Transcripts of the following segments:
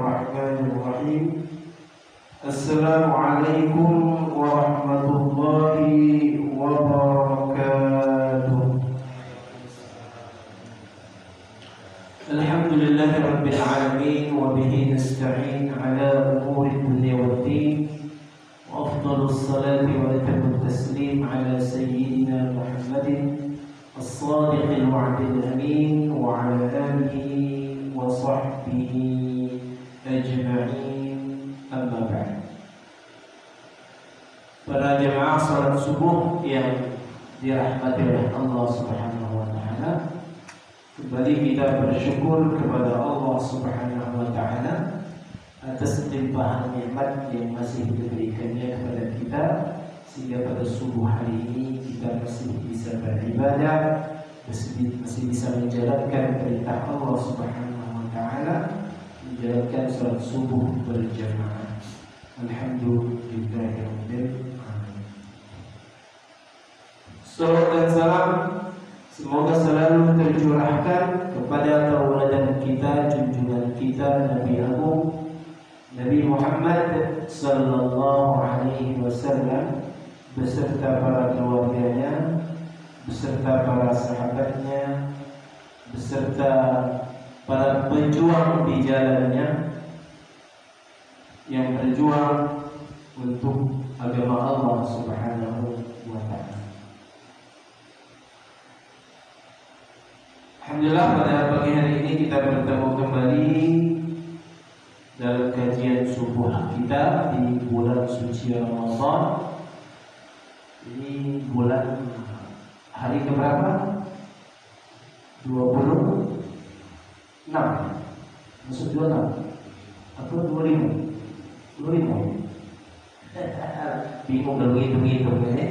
Bismillahirrahmanirrahim. Assalamualaikum warahmatullahi wabarakatuh. Alhamdulillahi rabbil alamin wa bihi nasta'in ala umuri dunya waddin. Wa afdalus salati wa atammu taslim ala sayyidina Muhammadin as-sadiqil wa'dil amin wa ala alihi wa sahbihi ajma'in, amma ba'd. Para jemaah salat subuh yang dirahmati oleh Allah Subhanahu wa taala, kembali kita bersyukur kepada Allah Subhanahu wa taala atas limpahan nikmat yang masih diberikannya kepada kita, sehingga pada subuh hari ini kita masih bisa beribadah, masih bisa menjalankan perintah Allah Subhanahu wa taala, menjalankan salat subuh berjamaah. Alhamdulillahirabbil alamin. Salawat dan salam semoga selalu tercurahkan kepada tauladan kita, junjungan kita, Nabi Agung Nabi Muhammad sallallahu alaihi wasallam, beserta para keluarganya, beserta para sahabatnya, beserta para pejuang di jalannya yang berjuang untuk agama Allah Subhanahu wa taala. Alhamdulillah, pada pagi hari ini kita bertemu kembali dalam kajian subuh kita di bulan suci Ramadan. Ini bulan hari keberapa? 26. Maksud 26 atau 25? 25. Bingung kalau hitung-hitung ya.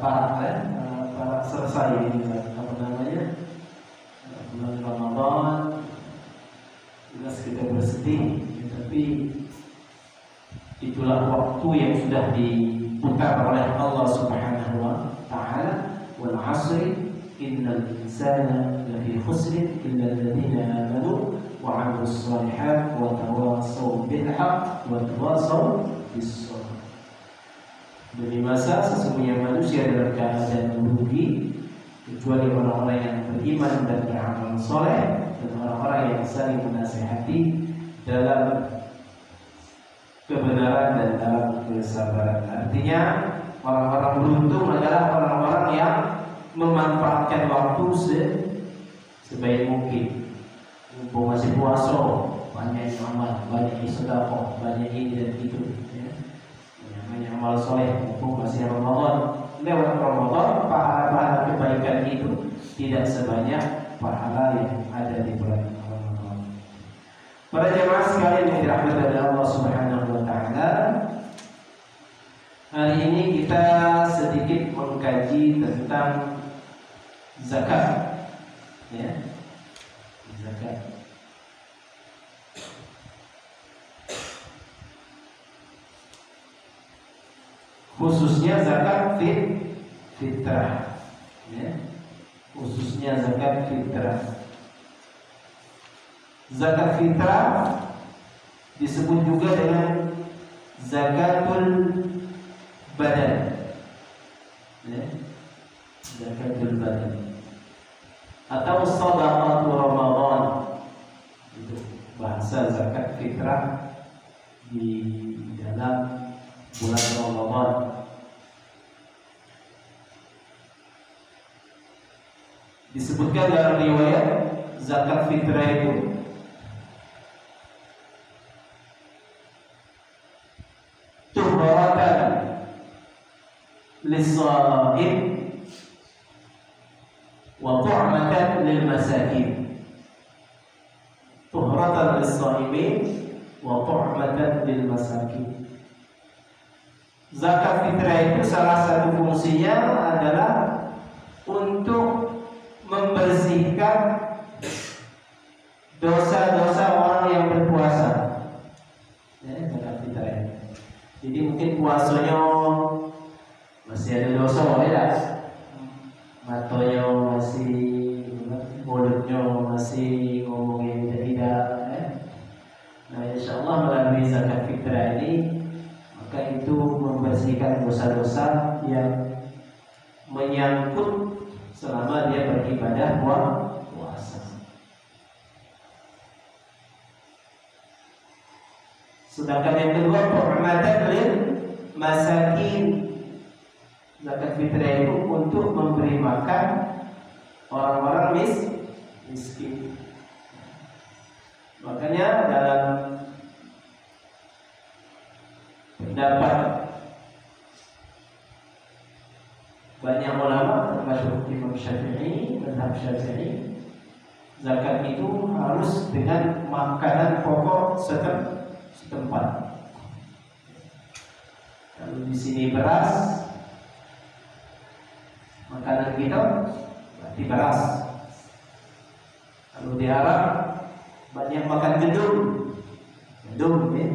Para selesai ini apa namanya? Bulan Ramadan. Jelas kita bersedih, tapi itulah waktu yang sudah diputar oleh Allah Subhanahu wa taala. Wal 'asri innal insana lafi khusrin illa alladziina aamanu wa 'amilus shalihaati wa tawassaw bil haqq wa tawassaw bis sabr. Demi masa sesungguhnya manusia dalam keadaan merugi kecuali orang-orang yang beriman dan beramal soleh, dan orang-orang yang saling menasihati dalam kebenaran dan dalam kesabaran. Artinya orang-orang beruntung adalah orang-orang yang memanfaatkan waktu sebaik mungkin. Mumpung masih puasa, banyak amal, banyak sedekah, banyak ini dan itu, ya. Banyak amal soleh. Mumpung masih Ramadan, lewat Ramadan pahala-pahala kebaikan itu tidak sebanyak pahala yang ada di bulan Ramadan. Para jemaah sekalian yang dirahmati oleh Allah Subhanahu wa taala, hari ini kita sedikit mengkaji tentang zakat, ya. Zakat. Khususnya zakat fitrah, ya. Khususnya zakat fitrah. Zakat fitrah disebut juga dengan zakatul badan, ya. Zakatul badan atau shadaqatu Ramadan, itu bahasa zakat fitrah di dalam bulan Ramadan. Disebutkan dalam riwayat zakat fitrah itu tuhratan lis-shaim wa tu'matan lil masakin. Tuhratan lis-shaimin wa tu'matan lil masakin. Zakat fitrah itu salah satu fungsinya adalah untuk membersihkan dosa-dosa orang yang berpuasa, ya, zakat fitrah. Jadi mungkin puasanya masih ada dosa, ya, matanya masih, mulutnya masih ngomongin ibadah puasa. Sedangkan yang kedua, tu'matan lil masakin. Zakat fitrah itu untuk memberi makan orang-orang miskin. Makanya dalam pendapat banyak ulama termasuk Imam Syafi'i, mazhab Syafi'i, zakat itu harus dengan makanan pokok setempat. Kalau di sini beras, makanan kita berarti beras. Kalau di Arab banyak makan gandum ya.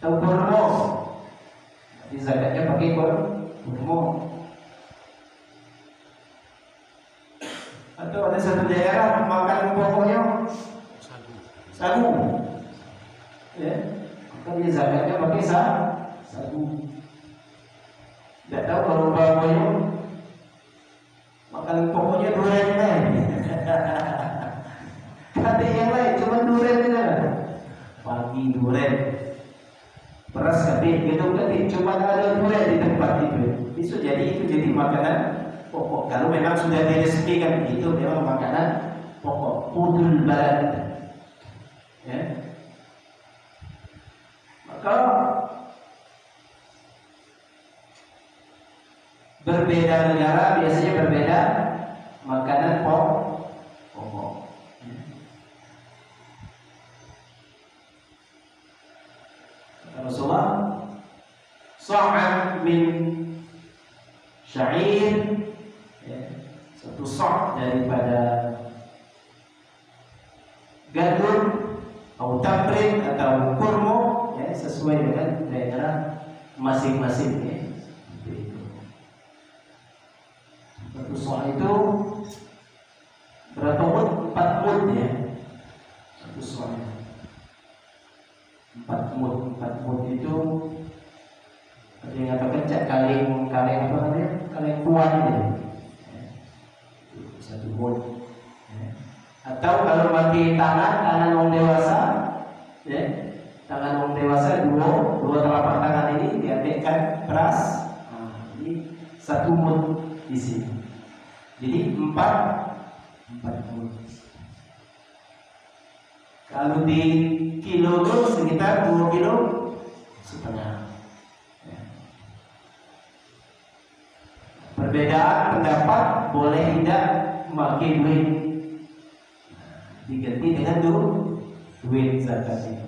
Atau kurma. Jadi zakatnya pakai kurma. Atau ada satu daerah makan pokoknya sagu. Ya. Maka dia zakatnya pakai sagu. Tidak tahu kalau umpamanya makan pokoknya durian lain. Ada yang lain cuma durian aja. Pagi durian, beras kabeh gitu kan, cuma ada durian di tempat itu. Bisa jadi itu jadi makanan pokok. Kalau memang sudah diresmikan itu memang makanan pokok, qudul balad. Ya. Maka berbeda negara biasanya berbeda makanan pokok. Rasulullah sa'an min sya'ir, ya, satu sa' daripada gandum atau tamrin atau kurma, ya, sesuai dengan daerah masing-masing, ya. Satu sa' itu berapa mud? 4 mud, ya. Satu sa' 4 mud. 4 mud itu ada yang katakan kaleng apa namanya? Kaleng kuat ya. Satu mud. Atau kalau pakai tangan orang dewasa, ya. Tangan orang dewasa dua telapak tangan ini diambilkan beras. Nah, ini 1 mud di sini. Jadi 4 mud. Kalau di kilo itu sekitar 2,5 kilo. Ya. Perbedaan pendapat boleh tidak memakai duit, diganti dengan duit zakat itu.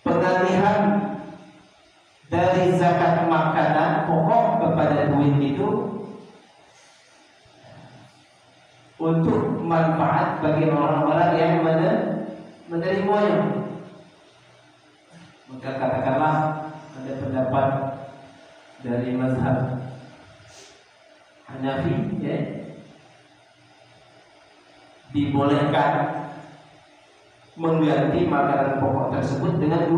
Pengalihan dari zakat makanan pokok kepada duit itu untuk manfaat bagi orang-orang yang menerimanya. Maka katakanlah ada pendapat dari mazhab Hanafi, ya, dibolehkan mengganti makanan pokok tersebut dengan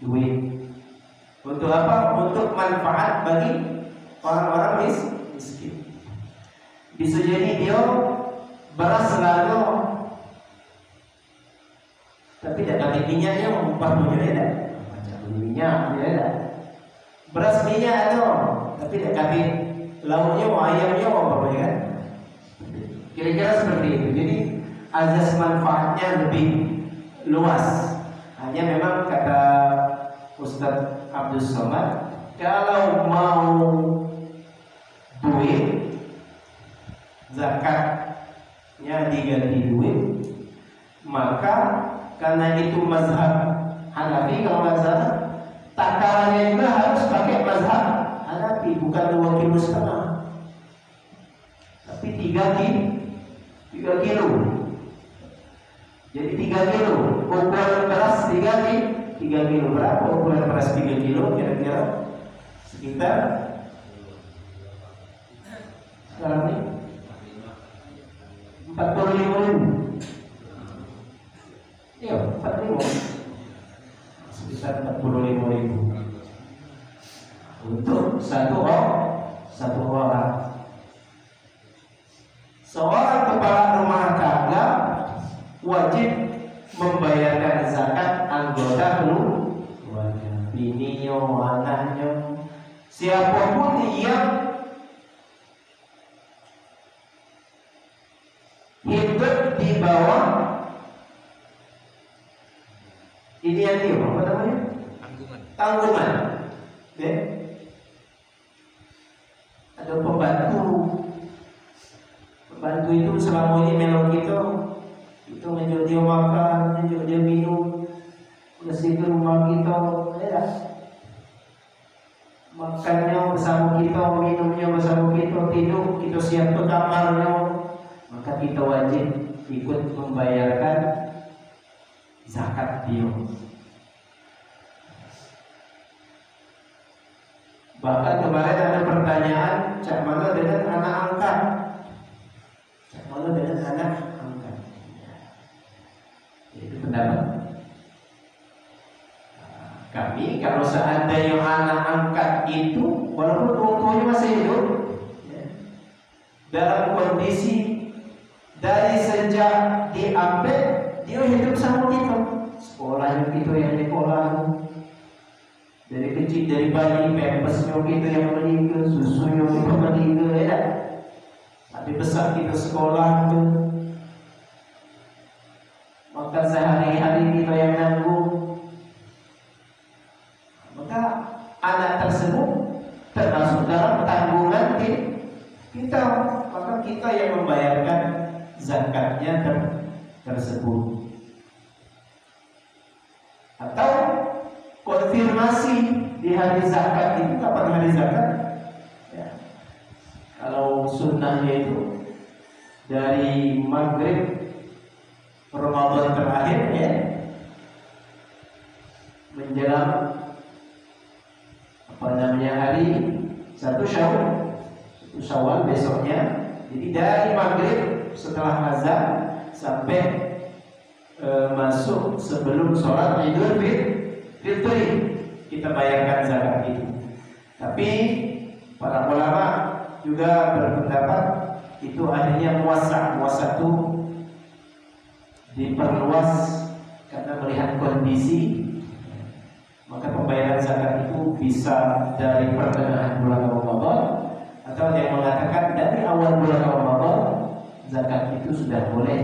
duit. Untuk apa? Untuk manfaat bagi orang-orang miskin. Bisa jadi dia beras selalu, tapi tidak ada minyaknya, umpamanya tidak. Macam minyak dia ada. Beras minyak ada, tapi tidak ada lauknya, ayamnya, umpamanya kan. Kira-kira seperti itu. Jadi azas manfaatnya lebih luas. Hanya memang kata Ustaz Abdul Somad, kalau mau duit zakatnya diganti duit, maka karena itu mazhab Hanafi, kalau mazhab takarannya juga harus pakai mazhab Hanafi, bukan 2,5 kilo, tapi 3 kilo. Jadi 3 kilo ukuran beras 3 kilo. Berapa ukuran beras 3 kilo? Kira-kira sekitar sekarang ini 45.000. Iya, 45. Sekitar 45.000. hidup di bawah ini apa namanya? Tanggungan. Oke. Ada pembantu. Pembantu itu selama ini melok kita itu ngejok dia makan, ngejok dia minum, bersih ke rumah kita, ya. Makannya bersama kita, minumnya bersama kita, tidur kita siap ke kamarnya, maka kita wajib ikut membayarkan zakat dia. Bahkan kemarin ada pertanyaan, cak mana dengan anak angkat? Cak mana dengan anak angkat? Itu pendapat kami. Kalau seandainya anak angkat itu walaupun orang tuanya masih hidup, ya, dalam kondisi dari sejak diambil dia hidup sama kita, sekolahnya kita yang di sekolah, dari kecil, dari bayi pampasnya kita yang beli, susunya kita beli, ya. Sampai besar kita sekolah itu, makan sehari-hari kita yang nanggung. Maka anak tersebut termasuk dalam tanggungan kita, maka kita yang membayarkan zakatnya tersebut. Atau konfirmasi di hari zakat itu, kapan hari zakat? Ya. Kalau sunnahnya itu dari maghrib Ramadan terakhir, ya, menjelang hari 1 Syawal besoknya. Jadi dari maghrib setelah azan sampai masuk sebelum sholat Idul Fitri kita bayarkan zakat itu. Tapi para ulama juga berpendapat itu akhirnya muasa itu diperluas karena melihat kondisi, maka pembayaran zakat itu bisa dari pertengahan bulan Ramadan, atau yang mengatakan dari awal bulan Ramadan zakat itu sudah boleh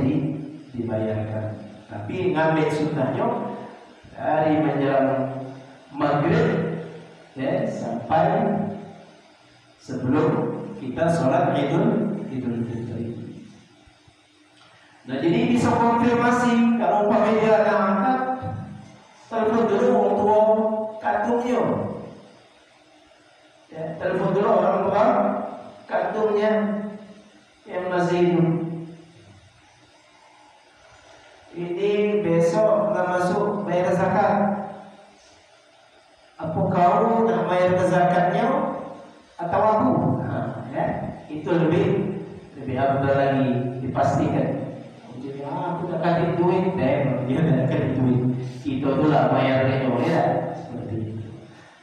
dibayarkan. Tapi ngambil sunnahnya dari menjelang maghrib, ya, sampai sebelum kita sholat Idul Fitri. Nah, jadi bisa konfirmasi kalau umpamanya dia ada angkat, telepon dulu orang tua kandungnya, ya, telepon dulu orang tua kandungnya yang masih hidup. Ini besok nggak masuk bayar zakat. Apa kau nak bayar zakatnya atau aku? Nah, ya, itu lebih afdal lagi dipastikan. Jadi aku nak kasih duit, dia nak kasih duit. Itu itulah bayarnya, ya, seperti itu.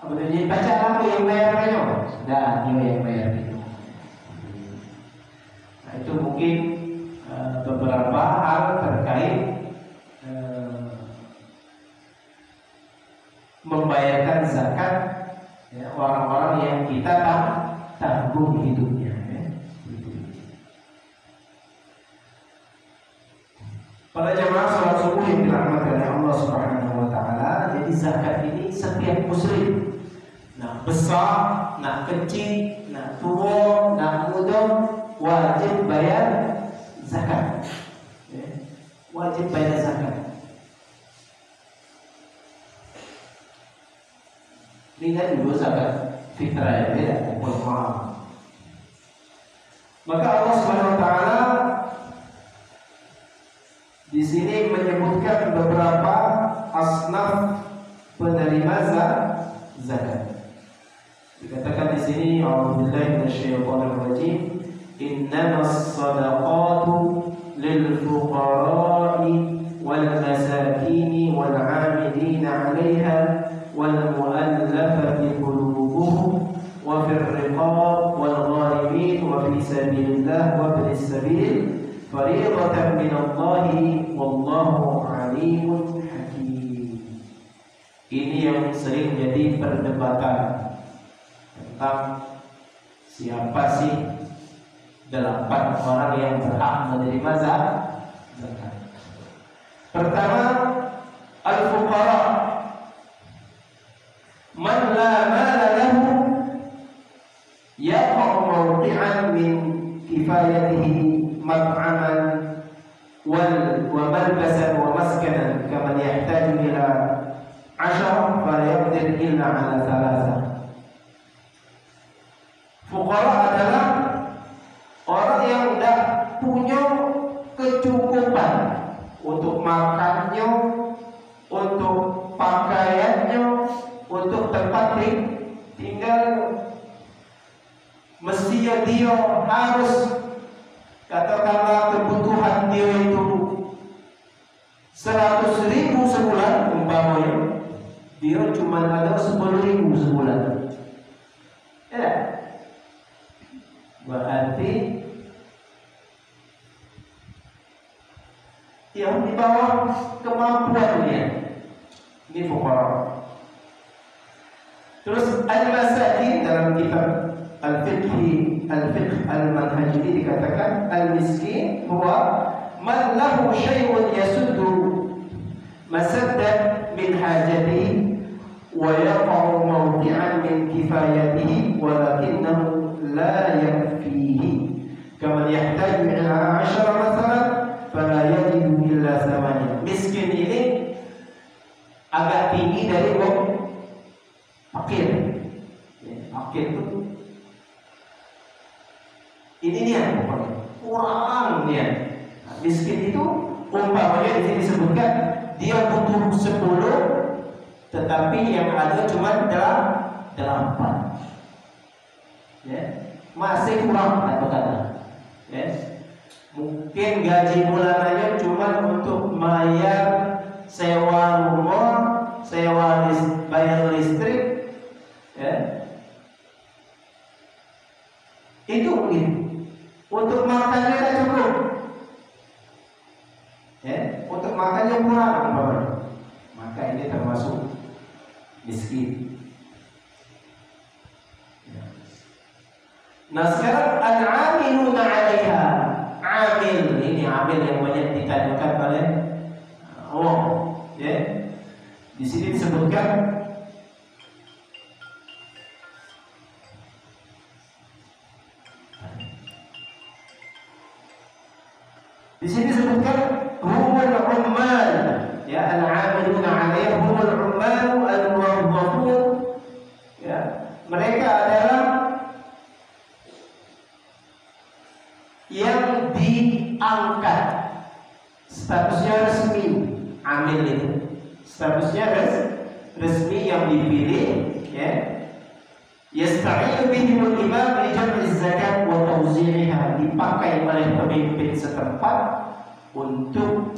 Apa tu jadi pacar aku yang bayarnya? Sudah dia yang bayar itu. Nah, itu mungkin beberapa hal terkait membayarkan zakat, ya, orang-orang yang kita tanggung hidupnya, ya. Para jemaah salat subuh yang dirahmati oleh Allah Subhanahu wa taala, jadi zakat ini setiap muslim, nak besar, nak kecil, nak tua, nak muda, wajib bayar zakat, ya. Wajib bayar zakat. Lihat dulu zakat fitrah, ya, beda. Maka Allah Subhanahu wa taala di sini menyebutkan beberapa asnaf penerima zakat. Dikatakan di sini, a'udzubillahi minasyaitonir rajim, innamas shadaqatu lil fuqara'i wal masakin wal 'amilina 'alaiha wal mu'allafati qulubuhum wa fir riqab wal gharimin wa fi sabilillah wa ibnis sabil fariidatan minallahi wallahu 'alimun hakim. Ini yang sering jadi perdebatan tentang siapa sih 8 orang yang berhak menerima zakat. Pertama, al-fuqara, man la mala lahu yaqa'u mawqi'an min kifayatihi mat'aman wa malbasan wa maskanan kaman yahtaju ila 10 fala yaqdir illa ala 3. Fuqara adalah orang yang tidak punya kecukupan untuk makannya, untuk pakaiannya, untuk tempat tinggal. Mestinya dia harus, katakanlah kebutuhan dia itu 100.000 sebulan, umpamanya dia cuma ada 10.000 sebulan. Ya, berarti yang di bawah kemampuannya, ini fuqara. Terus al-masakin dalam kitab al-fiqh al-manhaj ini dikatakan al-miskin huwa man lahu syai'un yasuddu masaddan min hajatihi wa yaqa'u mawdi'an min kifayatihi walakinnahu la yakfihi kama yahtaju ila 10 masalan fala yajidu illa 8. Miskin ini agak tinggi dari fakir. Fakir itu ini dia kurang dia. Miskin itu umpamanya di sini disebutkan dia butuh 10, tetapi yang ada cuma 8. Ya, masih kurang kata-kata. Ya. Mungkin gaji bulanannya cuma untuk bayar sewa rumah, bayar listrik, ya. Itu mungkin untuk makannya tidak cukup, ya. Untuk makannya kurang, maka ini termasuk miskin. Ya. Nah sekarang al-amiluna 'alaiha, amil ini amil yang banyak ditanyakan oleh Allah, ya. Di sini disebutkan humul ummal, ya, al-amiluna 'alaiha humul ummal al-muwazzafun, ya, mereka adalah yang diangkat statusnya resmi. Amil itu statusnya resmi yang dipilih, ya. Yasta'inu bihimul imam li jam'i zakat wa tawzi'iha, dipakai oleh pemimpin setempat untuk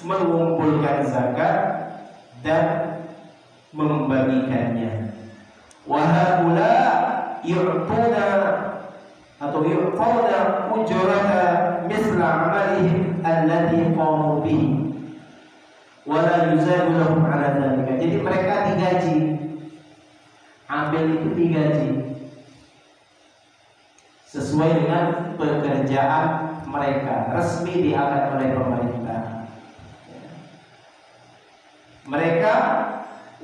mengumpulkan zakat dan membagikannya. Wa haula yu'tuna atau yu'tuna ujrata misla 'amalihim allati qamu bihi wa la yuzadu lahum 'ala dzalika. Jadi mereka digaji. Ambil itu digaji sesuai dengan pekerjaan mereka, resmi diangkat oleh pemerintah. Mereka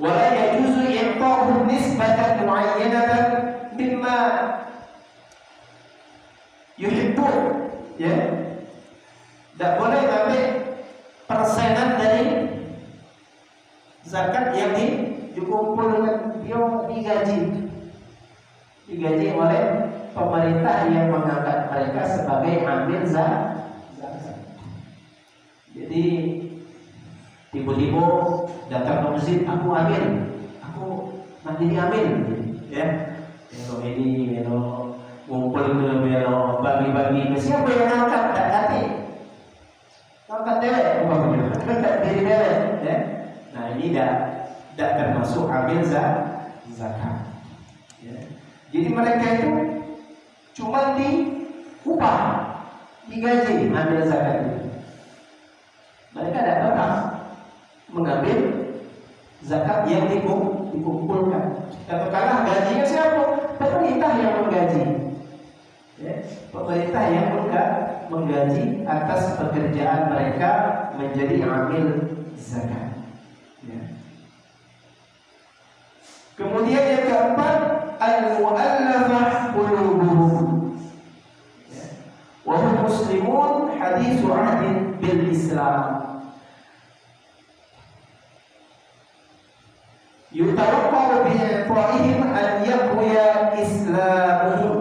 wala yajuzu i'ta'uhum nisbatan mu'ayyanatan mimma yuhibbun, ya. Tidak boleh ambil persenan dari zakat yang dikumpulkan. Dia digaji oleh pemerintah yang mengangkat mereka sebagai amil zakat. Jadi tiba-tiba datang ke masjid, aku ambil, aku nanti diambil, ya. Kalau ini, kalau ngumpul ke belo bagi-bagi, siapa yang angkat? Tak hati, angkat dewek, angkat diri dewek, ya. Nah ini tidak termasuk ambil zakat, ya. Jadi mereka itu cuma diupah, digaji ambil zakat itu. Mereka tidak berhak mengambil zakat yang dikumpulkan. Katakanlah gajinya siapa? Pemerintah yang menggaji. Ya, pemerintah yang menggaji atas pekerjaan mereka menjadi amil zakat. Ya. Kemudian yang keempat, al-mu'allafah qulubuhum. Ya. Wa hum muslimun haditsu 'ahdin bil Islam. Yutawaqqa'u bi'a'ihim an yaqwiya islamuhum.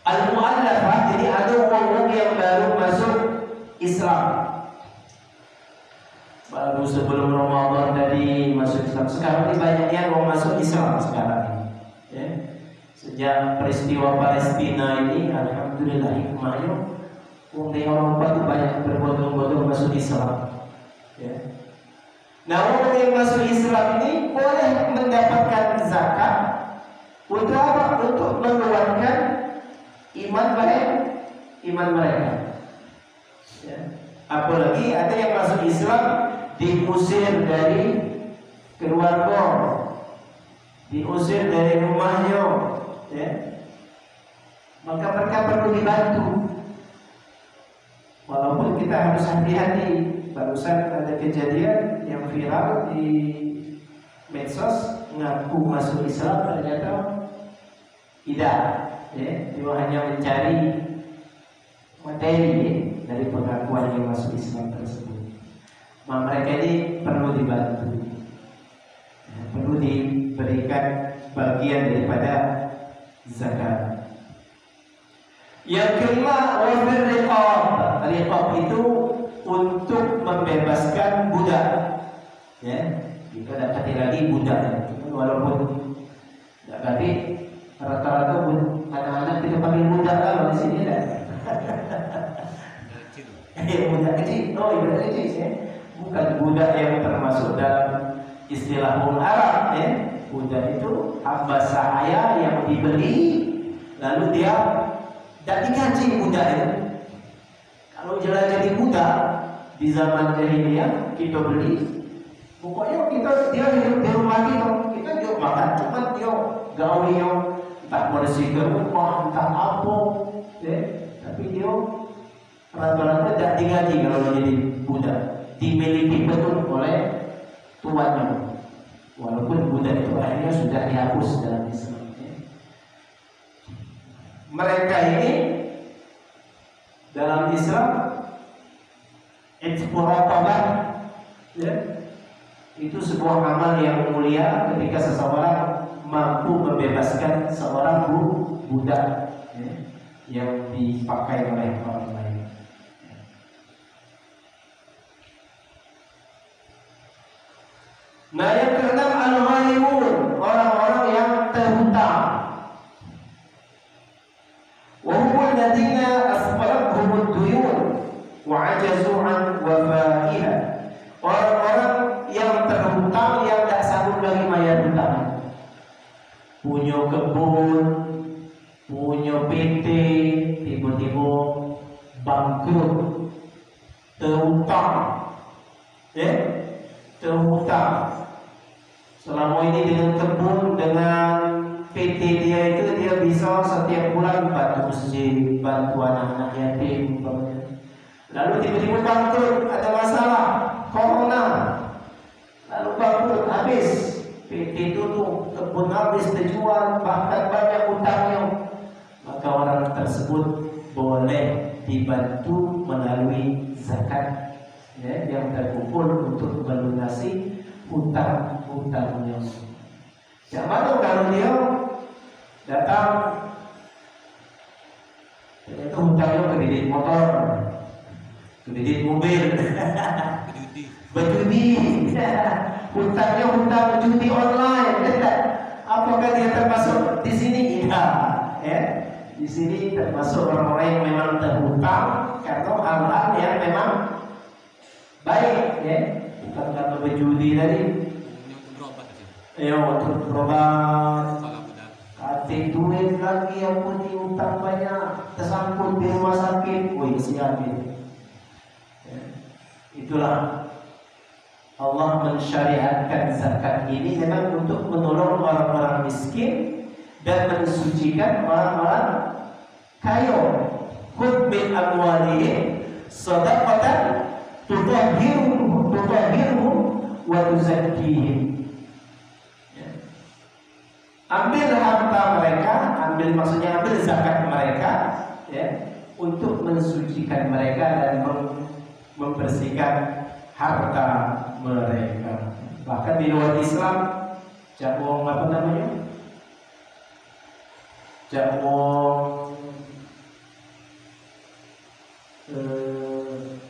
Al-mu'allafah, jadi ada orang-orang yang baru masuk Islam. Baru sebelum Ramadan tadi masuk Islam. Sekarang ini banyaknya orang masuk Islam sekarang. Ya. Sejak peristiwa Palestina ini, alhamdulillah hikmahnya, orang Eropa itu banyak berbondong-bondong masuk Islam. Ya. Nah, orang yang masuk Islam ini boleh mendapatkan zakat untuk apa? Untuk menguatkan iman mereka. Ya. Apalagi ada yang masuk Islam diusir dari keluarga, diusir dari rumahnya, ya. Maka mereka perlu dibantu. Walaupun kita harus hati-hati. Barusan ada kejadian yang viral di medsos, ngaku masuk Islam ternyata tidak. Ya, dia hanya mencari materi dari pengakuan yang masuk Islam tersebut. Nah, mereka ini perlu dibantu, ya, perlu diberikan bagian daripada zakat. Yang kelima, wafir riqab. Riqab itu untuk membebaskan budak. Ya, kita dapati lagi budak. Walaupun berarti rata-rata anak-anak kita panggil budak kalau di sini dah. Budak kecil. Oh, budak kecil ya. Bukan budak yang termasuk dalam istilah orang Arab ya. Budak itu hamba sahaya yang dibeli lalu dia tidak digaji budak itu. Kalau jelas jadi budak di zaman jahiliyah kita beli, pokoknya dia hidup di rumah kita juga makan, cuma dia gaulnya entah bersih ke rumah, entah apa, ya. Tapi dia rata-rata tidak digaji kalau jadi budak, dimiliki betul oleh tuannya. Walaupun budak itu akhirnya sudah dihapus dalam Islam. Ya. Mereka ini dalam Islam iqraqabah, ya, itu sebuah amal yang mulia ketika seseorang mampu membebaskan seorang budak, ya, yang dipakai oleh orang lain. Nah, yang keenam al-gharimun, orang-orang yang terhutang. Wa humul ladzina asqalathumud duyun wa 'ajazu 'an wafaiha. Orang-orang yang terhutang yang tak sanggup lagi bayar hutang. Punya kebun, punya PT, tiba-tiba bangkrut, terhutang. Ya, terhutang. Selama ini dengan kebun, dengan PT dia itu dia bisa setiap bulan bantu masjid, bantu anak-anak yatim. Lalu tiba-tiba bangkrut, ada masalah, corona, lalu bangkrut, habis. PT itu tuh kebun habis terjual, bahkan banyak utangnya. Maka orang tersebut boleh dibantu melalui zakat, ya, yang terkumpul untuk melunasi hutang-hutangnya. Yang mana kalau dia datang ternyata hutangnya kredit motor, kredit mobil, berjudi, hutangnya hutang judi online. Apakah dia termasuk di sini? Tidak, ya. Di sini termasuk orang-orang yang memang terhutang karena hal-hal yang memang baik, ya, bukan karena berjudi tadi. Untuk berobat, kasih duit lagi, yang pun diutang banyak, tersangkut di rumah sakit, woi siapin. Ya. Itulah Allah mensyariatkan zakat ini memang untuk menolong orang-orang miskin dan mensucikan orang-orang kaya. Khudh min amwalihim shadaqatan tutahhiruhum wa tuzakkihim. Ambil harta mereka, maksudnya ambil zakat mereka, ya, untuk mensucikan mereka dan membersihkan harta mereka. Bahkan di luar Islam, jagung apa namanya? Jagung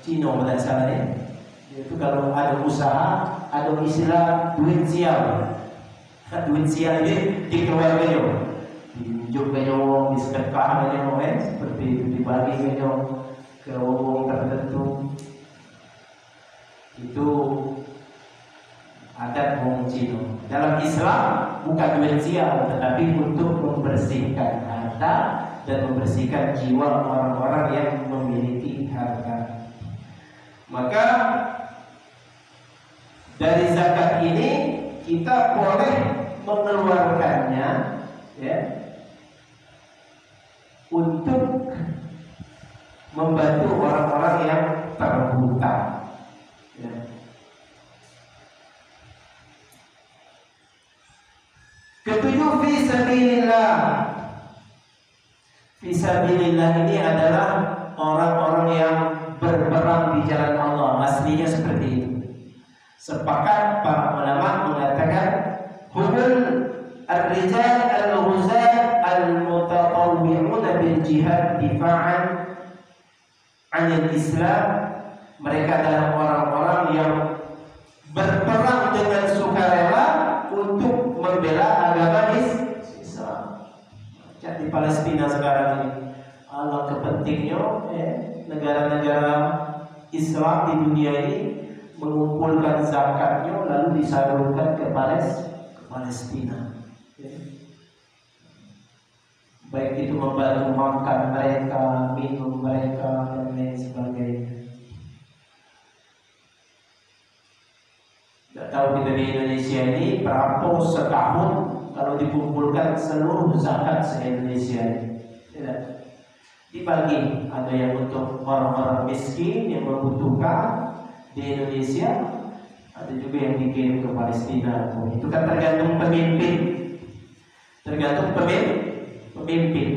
Cino tidak salah ya. Itu kalau ada usaha, ada istilah duit sial. Duit sial ini dikeluarkan, diunjuk di sedekah seperti itu, dibagi ke orang tertentu. Itu adat wong Cina. Dalam Islam bukan duit sial, tetapi untuk membersihkan harta dan membersihkan jiwa orang-orang yang memiliki harta. Maka dari zakat ini kita boleh mengeluarkannya, ya, untuk membantu orang-orang yang terhutang. Ya. Ketujuh, fisabilillah. Fisabilillah ini adalah orang-orang yang berperang di jalan Allah. Aslinya seperti itu. Sepakat para ulama mengatakan humul ar-rijal al-ghuzat al-mutatawwi'una bil jihad difa'an 'anil Islam. Mereka adalah orang-orang yang berperang dengan sukarela untuk membela agama Islam. Di Palestina sekarang ini, Allah kepentingnya negara-negara Islam di dunia ini mengumpulkan zakatnya lalu disalurkan ke Palestina. Baik itu membantu makan mereka, minum mereka, dan lain sebagainya. Tidak tahu kita di Indonesia ini berapa setahun kalau dikumpulkan seluruh zakat se-Indonesia ini. Tidak. Dibagi, ada yang untuk orang-orang miskin yang membutuhkan di Indonesia, ada juga yang dikirim ke Palestina. Itu kan tergantung pemimpin. Tergantung pemimpin.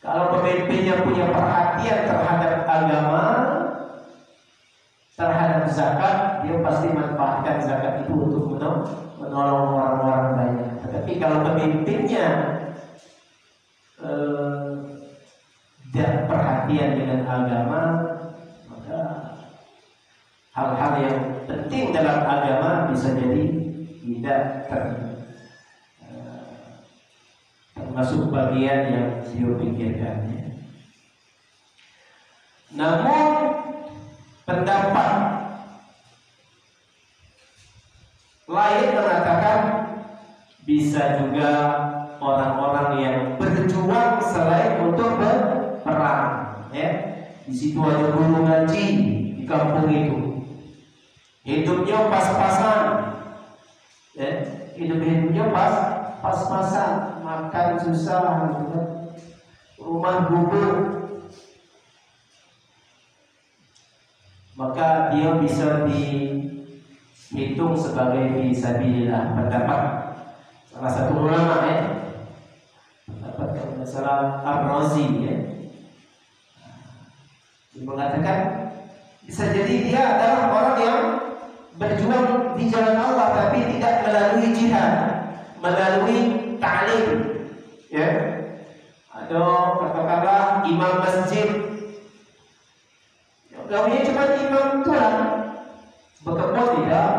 Kalau pemimpinnya punya perhatian terhadap agama, terhadap zakat, dia pasti manfaatkan zakat itu untuk menolong orang-orang banyak. Tetapi kalau pemimpinnya tidak perhatian dengan agama, maka hal-hal yang penting dalam agama bisa jadi tidak termasuk bagian yang dia pikirkan. Namun pendapat lain mengatakan bisa juga orang-orang yang berjuang selain untuk berperang. Ya, di situ ada guru ngaji di kampung itu. Hidupnya pas-pasan, ya, hidupnya pas-pasan, makan susah, gitu. Rumah gubur, maka dia bisa dihitung sebagai fisabilillah. Pendapat salah satu ulama, ya, pendapat kalau tidak salah Ar-Razi, ya, dia mengatakan bisa jadi dia adalah orang yang berjuang di jalan Allah tapi tidak melalui jihad, melalui ta'lim, ya. Ada katakanlah imam masjid, gawinya cuma imam tulang, berkebun tidak,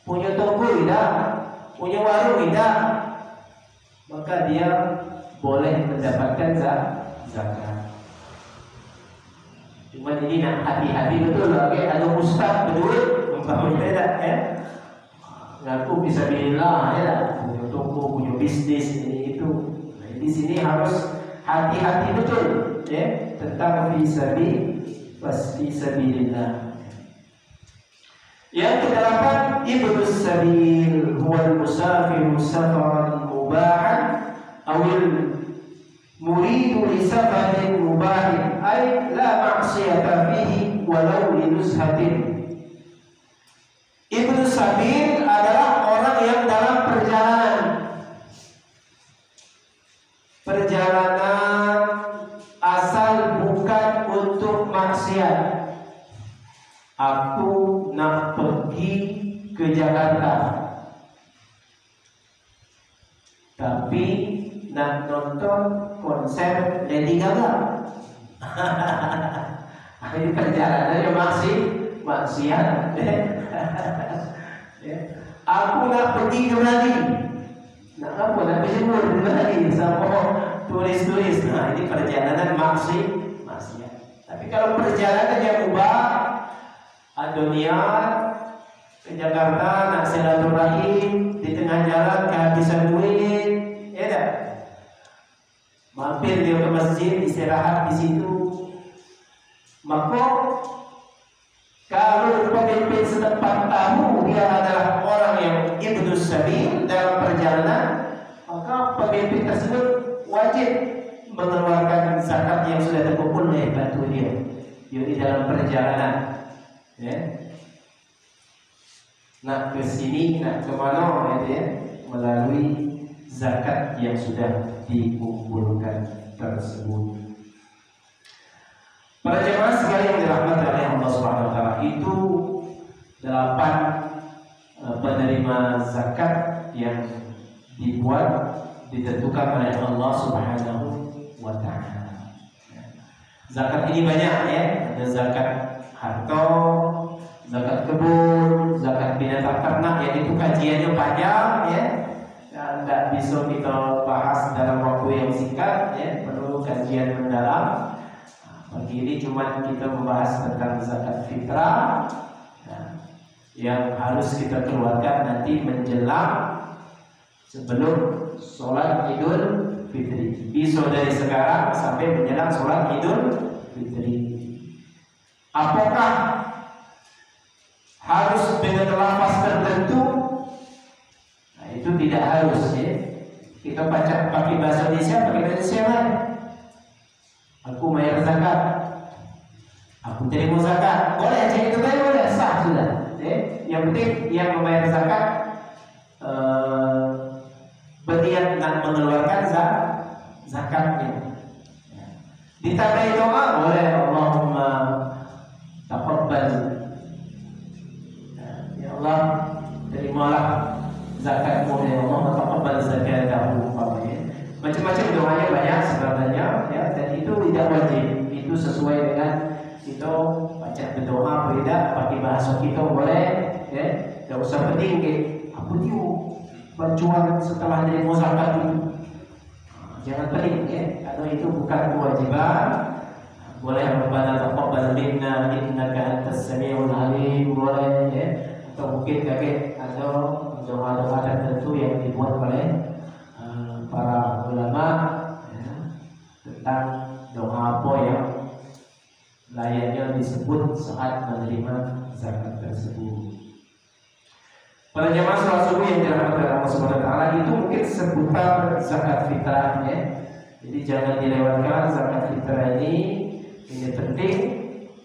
punya toko tidak, punya warung tidak, maka dia boleh mendapatkan zakat. Cuma ini nak hati-hati betul lah, okay? Ada ustaz berduit, umpamanya tidak, ya, ngaku fisabilillah, ya, punya toko, punya bisnis ini itu. Nah, di sini harus hati-hati betul, ya, tentang fisabilillah. Yang ke-8, ibnus sabil huwal musafiru safaran mubahan awil muridu li safarin mubahin ay la ma'siyata fihi walau li nuzhatin. Ibnu sabil adalah orang yang dalam perjalanan asal bukan untuk maksiat. Aku nak pergi ke Jakarta, tapi nak nonton konser Lady Gaga. Ini perjalanannya maksiat. Aku nak pergi ke Bali, nak apa? Nak berjemur di Bali sama turis-turis. Nah, ini perjalanan maksiat. Tapi kalau perjalanan yang ubah, dunia ke Jakarta nak silaturahim, di tengah jalan kehabisan duit, ya dah. Mampir dia ke masjid, istirahat di situ. Maka kalau pemimpin setempat tahu dia adalah orang yang ibnu sabil dalam perjalanan, maka pemimpin tersebut wajib mengeluarkan zakat yang sudah terkumpul oleh bantu dia di dalam perjalanan. Ya. Nak ke sini, nak ke mana, ya, melalui zakat yang sudah dikumpulkan tersebut. Para jemaah sekalian yang dirahmati oleh Allah Subhanahu wa taala, itu 8 penerima zakat yang ditentukan oleh Allah Subhanahu wa taala. Zakat ini banyak, ya. Ada zakat harta, zakat kebun, zakat binatang ternak, yang itu kajiannya panjang, ya. Tidak bisa kita bahas dalam waktu yang singkat, ya. Perlu kajian mendalam. Pagi ini cuma kita membahas tentang zakat fitrah, yang harus kita keluarkan nanti menjelang sebelum sholat Idul Fitri. Bisa dari sekarang sampai menjelang sholat Idul Fitri. Apakah harus dengan lafaz tertentu? Nah, itu tidak harus, ya. Kita baca pakai bahasa Indonesia lah. Aku bayar zakat, aku terima zakat, boleh aja itu boleh, sah sudah. Yang penting yang membayar zakat berniat nak mengeluarkan zakatnya. Ditambahi doa boleh, Allahumma taqabbal, ya Allah terimalah zakatmu, ya Allah taqabbal zakatahu. Macam-macam doanya banyak sebenarnya, ya, dan itu tidak wajib. Itu sesuai dengan kita baca berdoa, beda pakai bahasa kita boleh, ya. Tidak usah penting ke apa dia berjuang setelah dari zakat itu. Jangan pening, ya, karena itu bukan kewajiban. Boleh Rabbana taqabbal minna innaka antas samiul alim, boleh, ya. Atau mungkin kakek atau doa-doa tertentu yang dibuat oleh para ulama, ya, tentang doa apa yang layaknya disebut saat menerima zakat tersebut. Para jemaah salat subuh yang dirahmati Allah Subhanahu wa taala, itu mungkin seputar zakat fitrah, ya. Jadi jangan dilewatkan zakat fitrah ini penting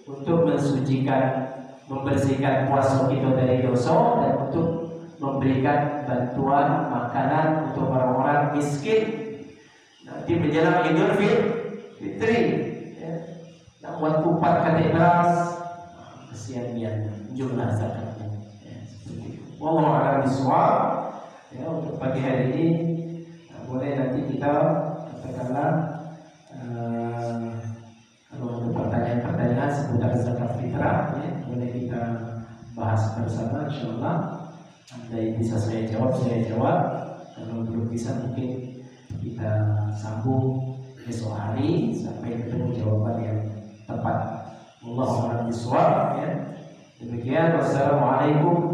untuk mensucikan, membersihkan puasa kita dari dosa, dan untuk memberikan bantuan makanan untuk orang-orang miskin nanti menjelang Idul Fitri, ya. Nak buat kupat kate beras, kesian jumlah zakatnya, ya, seperti itu. Wallahu a'lam bishawab. Ya, untuk pagi hari ini boleh nanti kita katakanlah kalau ada pertanyaan-pertanyaan seputar zakat fitrah, ya, boleh kita bahas bersama, insyaallah. Ada yang bisa saya jawab, kalau belum bisa mungkin kita sambung esok hari sampai ketemu jawaban yang tepat. Wallahu a'lam bishawab, ya. Demikian, wassalamualaikum